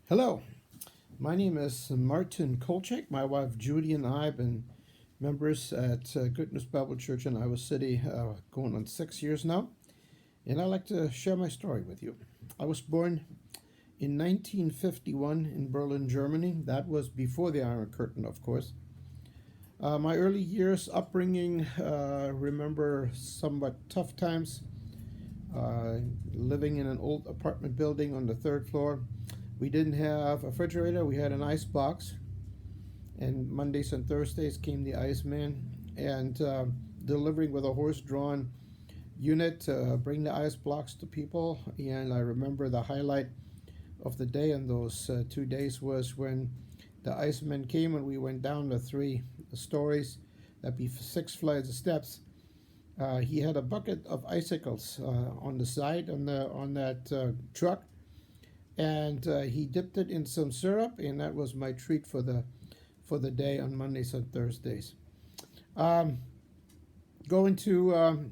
Hello, my name is Martin Kolczyk. My wife Judy and I have been members at Good News Bible Church in Iowa City going on 6 years now, and I'd like to share my story with you. I was born in 1951 in Berlin, Germany. That was before the Iron Curtain, of course. My early years, upbringing, remember somewhat tough times, uh, living in an old apartment building on the third floor. We didn't have a refrigerator, we had an ice box, and Mondays and Thursdays came the Iceman and delivering with a horse-drawn unit to bring the ice blocks to people. And I remember the highlight of the day on those 2 days was when the Iceman came and we went down the 3 stories. That'd be 6 flights of steps. He had a bucket of icicles on the side on that truck, and he dipped it in some syrup, and that was my treat for the day on Mondays and Thursdays. Um, Going to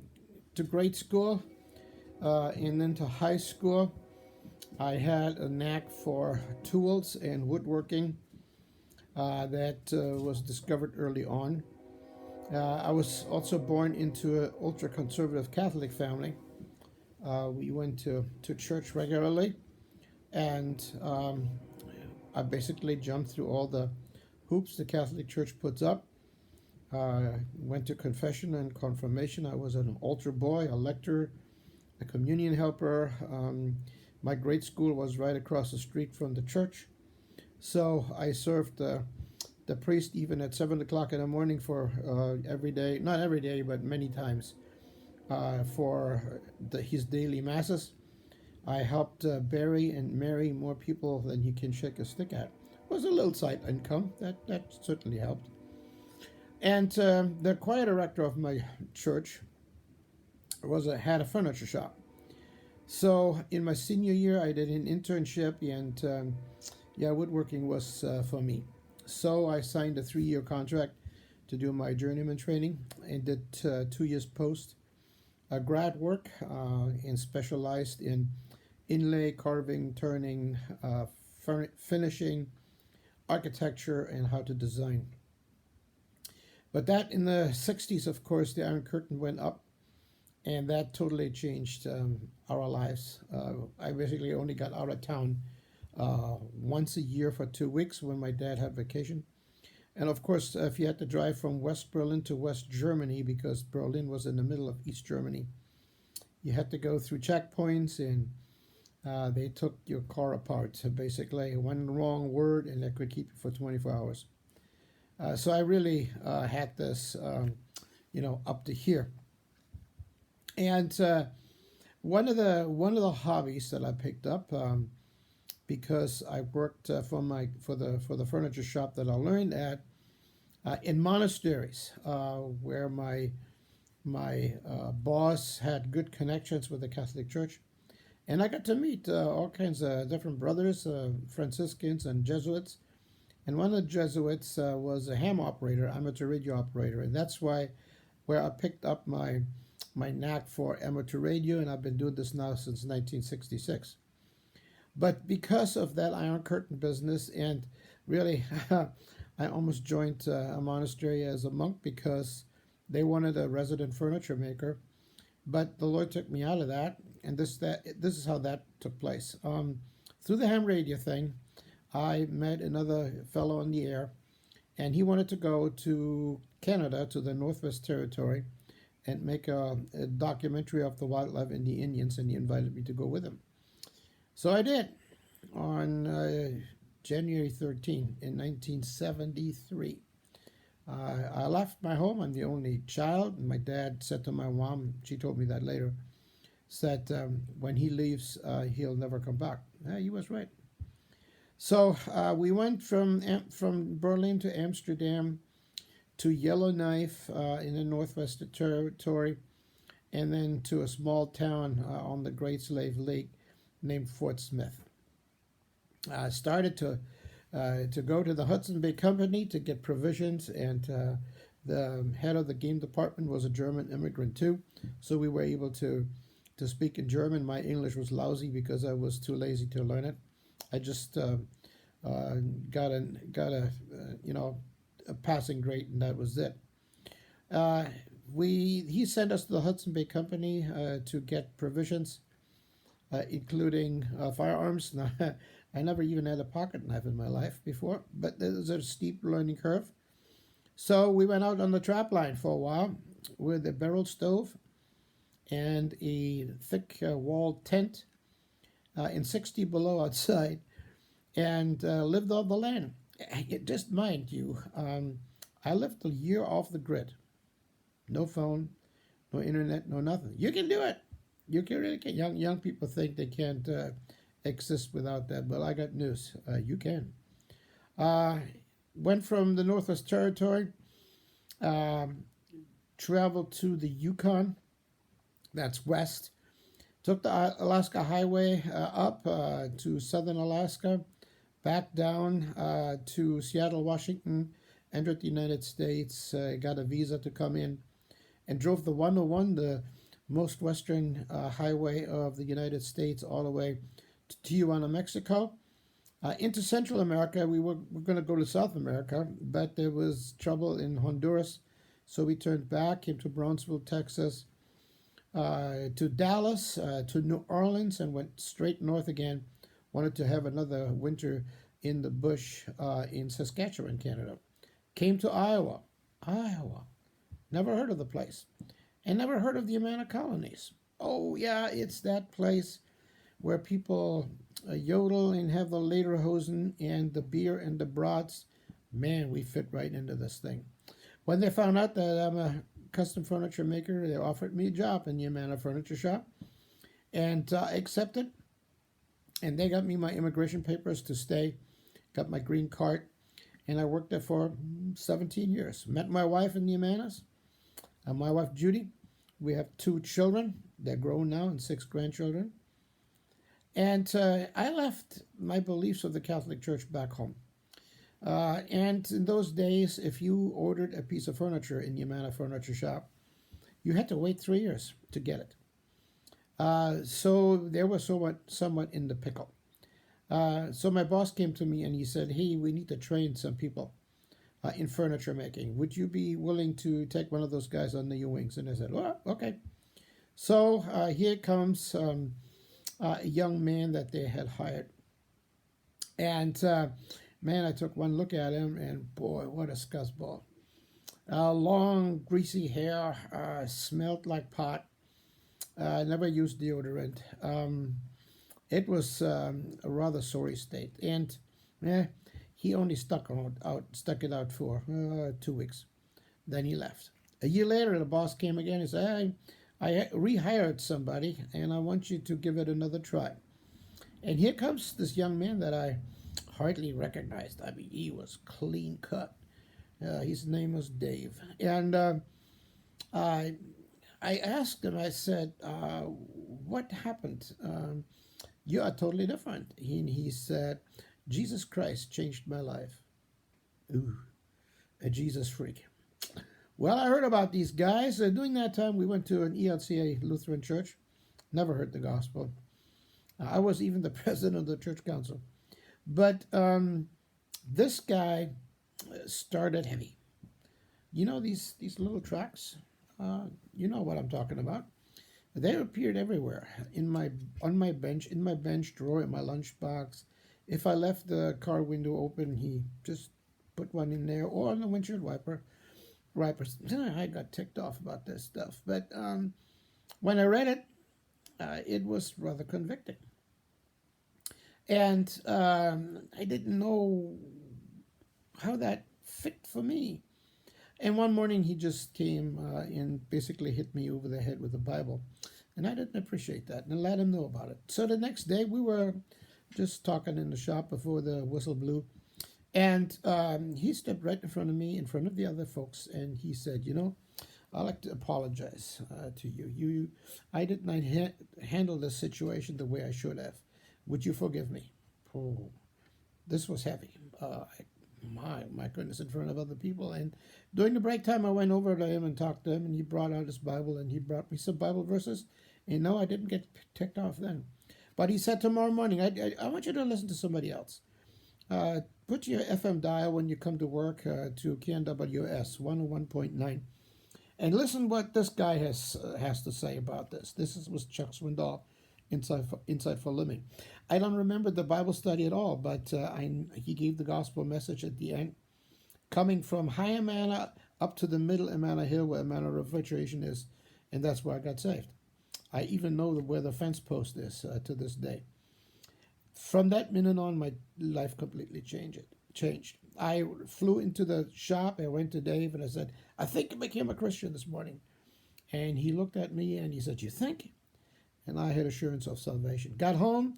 grade school and then to high school, I had a knack for tools and woodworking that was discovered early on. I was also born into an ultra conservative Catholic family. We went to church regularly, and I basically jumped through all the hoops the Catholic Church puts up. Went to confession and confirmation. I was an altar boy, a lector, a communion helper. My grade school was right across the street from the church, so I served the priest even at 7 o'clock in the morning for every day, not every day, but many times for his daily masses. I helped bury and marry more people than he can shake a stick at. It was a little side income that certainly helped. And the choir director of my church had a furniture shop. So in my senior year, I did an internship, and yeah, woodworking was for me. So I signed a 3-year contract to do my journeyman training and did 2 years post grad work and specialized in inlay, carving, turning, finishing, architecture, and how to design. But that in the 60s, of course, the Iron Curtain went up, and that totally changed our lives. I basically only got out of town once a year for 2 weeks when my dad had vacation. And of course, if you had to drive from West Berlin to West Germany, because Berlin was in the middle of East Germany, you had to go through checkpoints, and they took your car apart. So basically, one wrong word, and that could keep you for 24 hours. So I really had this, up to here. And one of the hobbies that I picked up, because I worked for the furniture shop that I learned at in monasteries, where my boss had good connections with the Catholic Church, and I got to meet all kinds of different brothers, Franciscans and Jesuits. And one of the Jesuits was a ham operator, amateur radio operator, and that's where I picked up my knack for amateur radio, and I've been doing this now since 1966. But because of that Iron Curtain business, and really, I almost joined a monastery as a monk because they wanted a resident furniture maker. But the Lord took me out of that, and this is how that took place. Through the ham radio thing, I met another fellow on the air, and he wanted to go to Canada, to the Northwest Territory, and make a documentary of the wildlife and the Indians, and he invited me to go with him. So I did on January 13 in 1973. I left my home. I'm the only child. And my dad said to my mom, she told me that later, said when he leaves, he'll never come back. He was right. So we went from Berlin to Amsterdam to Yellowknife in the Northwest Territory, and then to a small town on the Great Slave Lake named Fort Smith. I started to go to the Hudson Bay Company to get provisions, and the head of the game department was a German immigrant too, so we were able to speak in German. My English was lousy because I was too lazy to learn it. I just uh, got a a passing grade, and that was it. Uh, he sent us to the Hudson Bay Company to get provisions, including firearms. I never even had a pocket knife in my life before, but there's a steep learning curve. So we went out on the trap line for a while with a barrel stove and a thick walled tent in 60 below outside, and lived on the land. Just mind you, I lived a year off the grid. No phone, no internet, no nothing. You can do it. You can really can. Young people think they can't exist without that, but I got news. You can. Uh, Went from the Northwest Territory, um, traveled to the Yukon. That's west. Took the Alaska Highway up to southern Alaska, back down to Seattle, Washington, entered the United States, got a visa to come in, and drove the 101, the most western highway of the United States, all the way to Tijuana, Mexico. Into Central America, we were going to go to South America, but there was trouble in Honduras, so we turned back into Brownsville, Texas, to Dallas, to New Orleans, and went straight north again. Wanted to have another winter in the bush in Saskatchewan, Canada. Came to Iowa. Iowa. Never heard of the place. And never heard of the Amana colonies. Oh, yeah, it's that place where people yodel and have the lederhosen and the beer and the brats. Man, we fit right into this thing. When they found out that I'm a custom furniture maker, they offered me a job in the Amana Furniture Shop, and I accepted. And they got me my immigration papers to stay, got my green card, and I worked there for 17 years. Met my wife in the Amanas, my wife Judy. We have 2 children. They're grown now and 6 grandchildren. And I left my beliefs of the Catholic Church back home. And in those days, if you ordered a piece of furniture in the Amana Furniture Shop, you had to wait 3 years to get it. So they were somewhat in the pickle. So my boss came to me and he said, "Hey, we need to train some people in furniture making. Would you be willing to take one of those guys under your wings?" And I said, "Oh, okay." So here comes a young man that they had hired. And man, I took one look at him, and boy, what a scuzzball. Long, greasy hair, smelled like pot. Never used deodorant. It was a rather sorry state, and he only stuck it out for 2 weeks. Then he left. A year later, the boss came again and said, I rehired somebody, and I want you to give it another try. And here comes this young man that I hardly recognized. I mean, he was clean cut. His name was Dave. And I asked him, I said, what happened? You are totally different. He said, Jesus Christ changed my life. Ooh, a Jesus freak. Well, I heard about these guys. During that time, we went to an ELCA Lutheran church. Never heard the gospel. I was even the president of the church council. But this guy started heavy. You know these little tracts? You know what I'm talking about. They appeared everywhere. On my bench, in my bench drawer, in my lunchbox. If I left the car window open, he just put one in there, or on the windshield wiper. I got ticked off about this stuff. But when I read it was rather convicting. And I didn't know how that fit for me. And one morning he just came and basically hit me over the head with the Bible. And I didn't appreciate that and let him know about it. So the next day we were just talking in the shop before the whistle blew. And he stepped right in front of me, in front of the other folks, and he said, I'd like to apologize to you. I did not handle this situation the way I should have. Would you forgive me? Oh, this was heavy. My goodness, in front of other people. And during the break time, I went over to him and talked to him, and he brought out his Bible, and he brought me some Bible verses. And no, I didn't get ticked off then. But he said tomorrow morning, I want you to listen to somebody else. Put your FM dial when you come to work to KNWS 101.9 and listen what this guy has to say about this. Was Chuck Swindoll, Insight for Living. I don't remember the Bible study at all, but he gave the gospel message at the end, coming from High Amana up to the middle Amana Hill where Amana Refrigeration is, and that's where I got saved. I even know where the fence post is to this day. From that minute on, my life completely changed. I flew into the shop. I went to Dave and I said, I think I became a Christian this morning. And he looked at me and he said, you think? And I had assurance of salvation. Got home,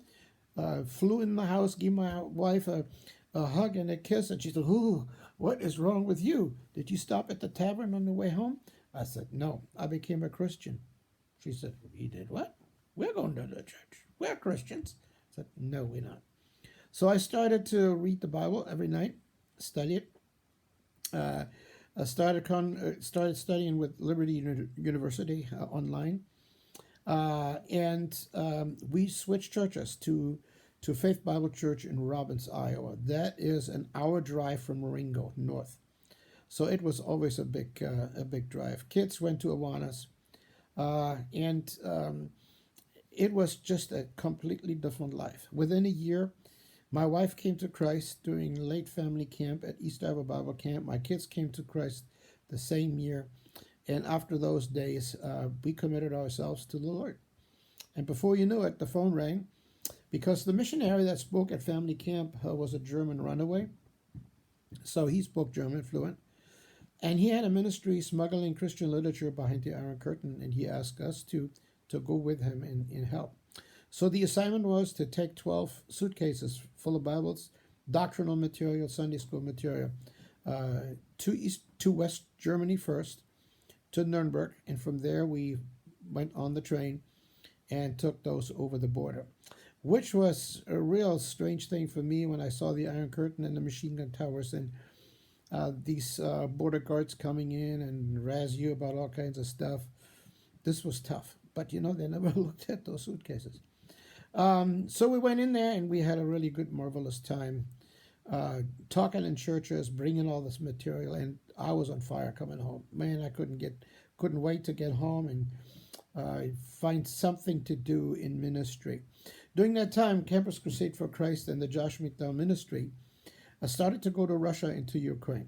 flew in the house, gave my wife a hug and a kiss. And she said, ooh, what is wrong with you? Did you stop at the tavern on the way home? I said, no, I became a Christian. She said, you did what? We're going to the church. We're Christians. I said, no, we're not. So I started to read the Bible every night, study it. I started studying with Liberty University online. And we switched churches to Faith Bible Church in Robbins, Iowa. That is an hour drive from Marengo, north. So it was always a big drive. Kids went to Awanas. And it was just a completely different life. Within a year, my wife came to Christ during late family camp at East Iowa Bible Camp. My kids came to Christ the same year. And after those days, we committed ourselves to the Lord. And before you knew it, the phone rang because the missionary that spoke at family camp was a German runaway. So he spoke German fluent. And he had a ministry smuggling Christian literature behind the Iron Curtain, and he asked us to go with him in help. So the assignment was to take 12 suitcases full of Bibles, doctrinal material, Sunday school material, to West Germany first, to Nuremberg, and from there we went on the train and took those over the border, which was a real strange thing for me when I saw the Iron Curtain and the machine gun towers and these border guards coming in and razz you about all kinds of stuff. This was tough, but they never looked at those suitcases. So we went in there and we had a really good, marvelous time talking in churches, bringing all this material, and I was on fire coming home. Man, I couldn't wait to get home and find something to do in ministry. During that time, Campus Crusade for Christ and the Josh McDowell Ministry I started to go to Russia and to Ukraine.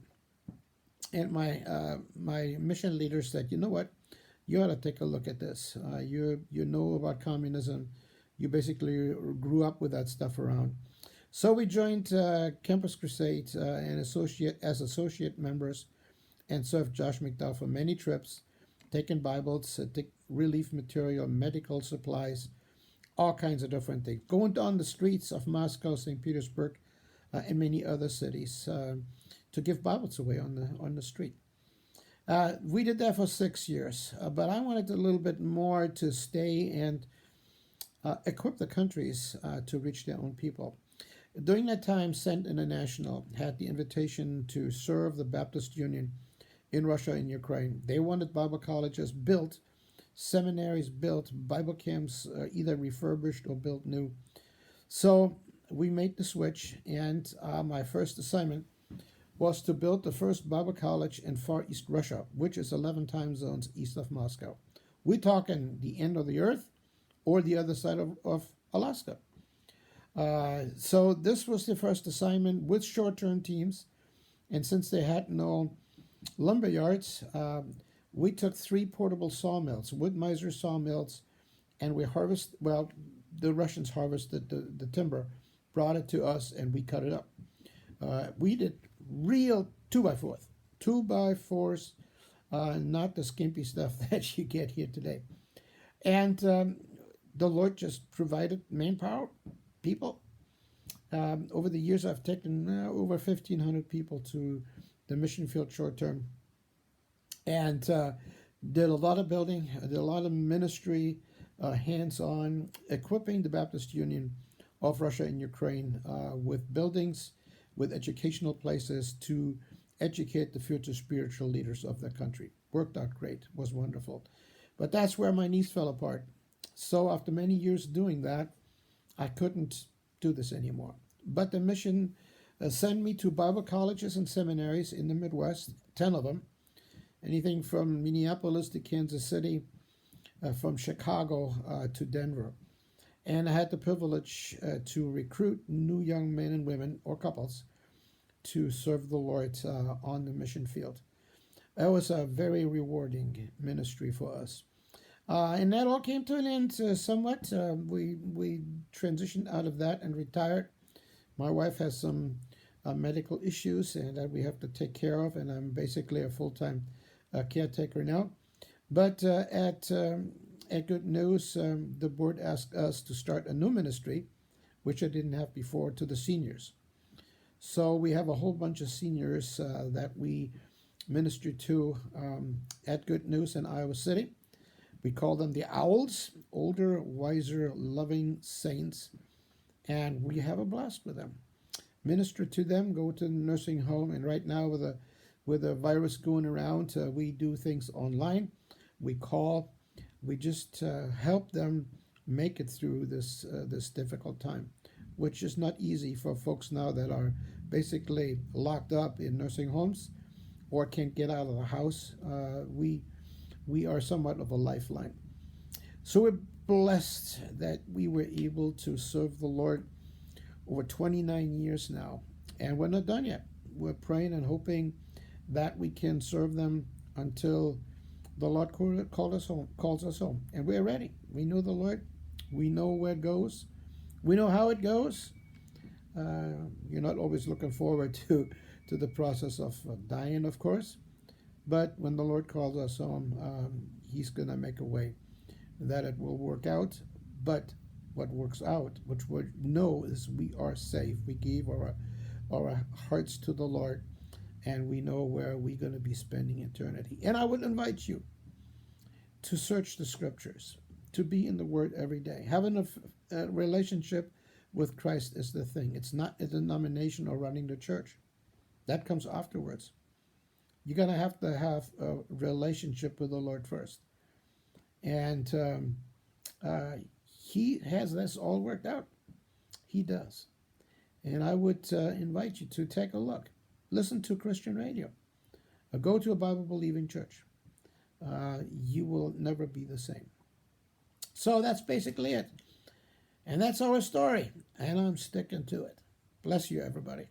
And my mission leader said, you know what? You ought to take a look at this. You know about communism. You basically grew up with that stuff around. So we joined Campus Crusade and associate members and served Josh McDowell for many trips, taking Bibles, relief material, medical supplies, all kinds of different things. Going down the streets of Moscow, St. Petersburg, and many other cities to give Bibles away on the street. We did that for 6 years, but I wanted a little bit more to stay and equip the countries to reach their own people. During that time, Sent International had the invitation to serve the Baptist Union in Russia and Ukraine. They wanted Bible colleges built, seminaries built, Bible camps either refurbished or built new. So we made the switch, and my first assignment was to build the first Bible college in Far East Russia, which is 11 time zones east of Moscow. We're talking the end of the earth or the other side of Alaska. So this was the first assignment with short-term teams, and since they had no lumber yards, we took 3 portable sawmills, wood miser sawmills, and we the Russians harvested the timber, brought it to us, and we cut it up. We did real 2x4s, not the skimpy stuff that you get here today. And the Lord just provided manpower, people. Over the years, I've taken over 1,500 people to the mission field short term, and did a lot of building, did a lot of ministry, hands-on, equipping the Baptist Union of Russia and Ukraine with buildings, with educational places to educate the future spiritual leaders of the country. Worked out great, was wonderful. But that's where my knees fell apart. So after many years doing that, I couldn't do this anymore. But the mission sent me to Bible colleges and seminaries in the Midwest, 10 of them, anything from Minneapolis to Kansas City, from Chicago to Denver. And I had the privilege to recruit new young men and women or couples to serve the Lord on the mission field. That was a very rewarding ministry for us. And that all came to an end somewhat. We transitioned out of that and retired. My wife has some medical issues and that we have to take care of, and I'm basically a full-time caretaker now. But at Good News, the board asked us to start a new ministry, which I didn't have before, to the seniors. So we have a whole bunch of seniors that we minister to at Good News in Iowa City. We call them the Owls, older, wiser, loving saints, and we have a blast with them. Minister to them, go to the nursing home, and right now with a virus going around, we do things online. We call, we just help them make it through this difficult time, which is not easy for folks now that are basically locked up in nursing homes or can't get out of the house. We are somewhat of a lifeline. So we're blessed that we were able to serve the Lord over 29 years now. And we're not done yet. We're praying and hoping that we can serve them until the Lord calls us home. And we're ready. We know the Lord. We know where it goes. We know how it goes. You're not always looking forward to the process of dying, of course. But when the Lord calls us home, He's going to make a way that it will work out. But what works out, which we know, is we are safe. We gave our hearts to the Lord, and we know where we're going to be spending eternity. And I would invite you to search the Scriptures, to be in the Word every day. Having a relationship with Christ is the thing. It's not a denomination or running the church. That comes afterwards. You're going to have a relationship with the Lord first. And He has this all worked out. He does. And I would invite you to take a look. Listen to Christian radio. Go to a Bible-believing church. You will never be the same. So that's basically it. And that's our story. And I'm sticking to it. Bless you, everybody.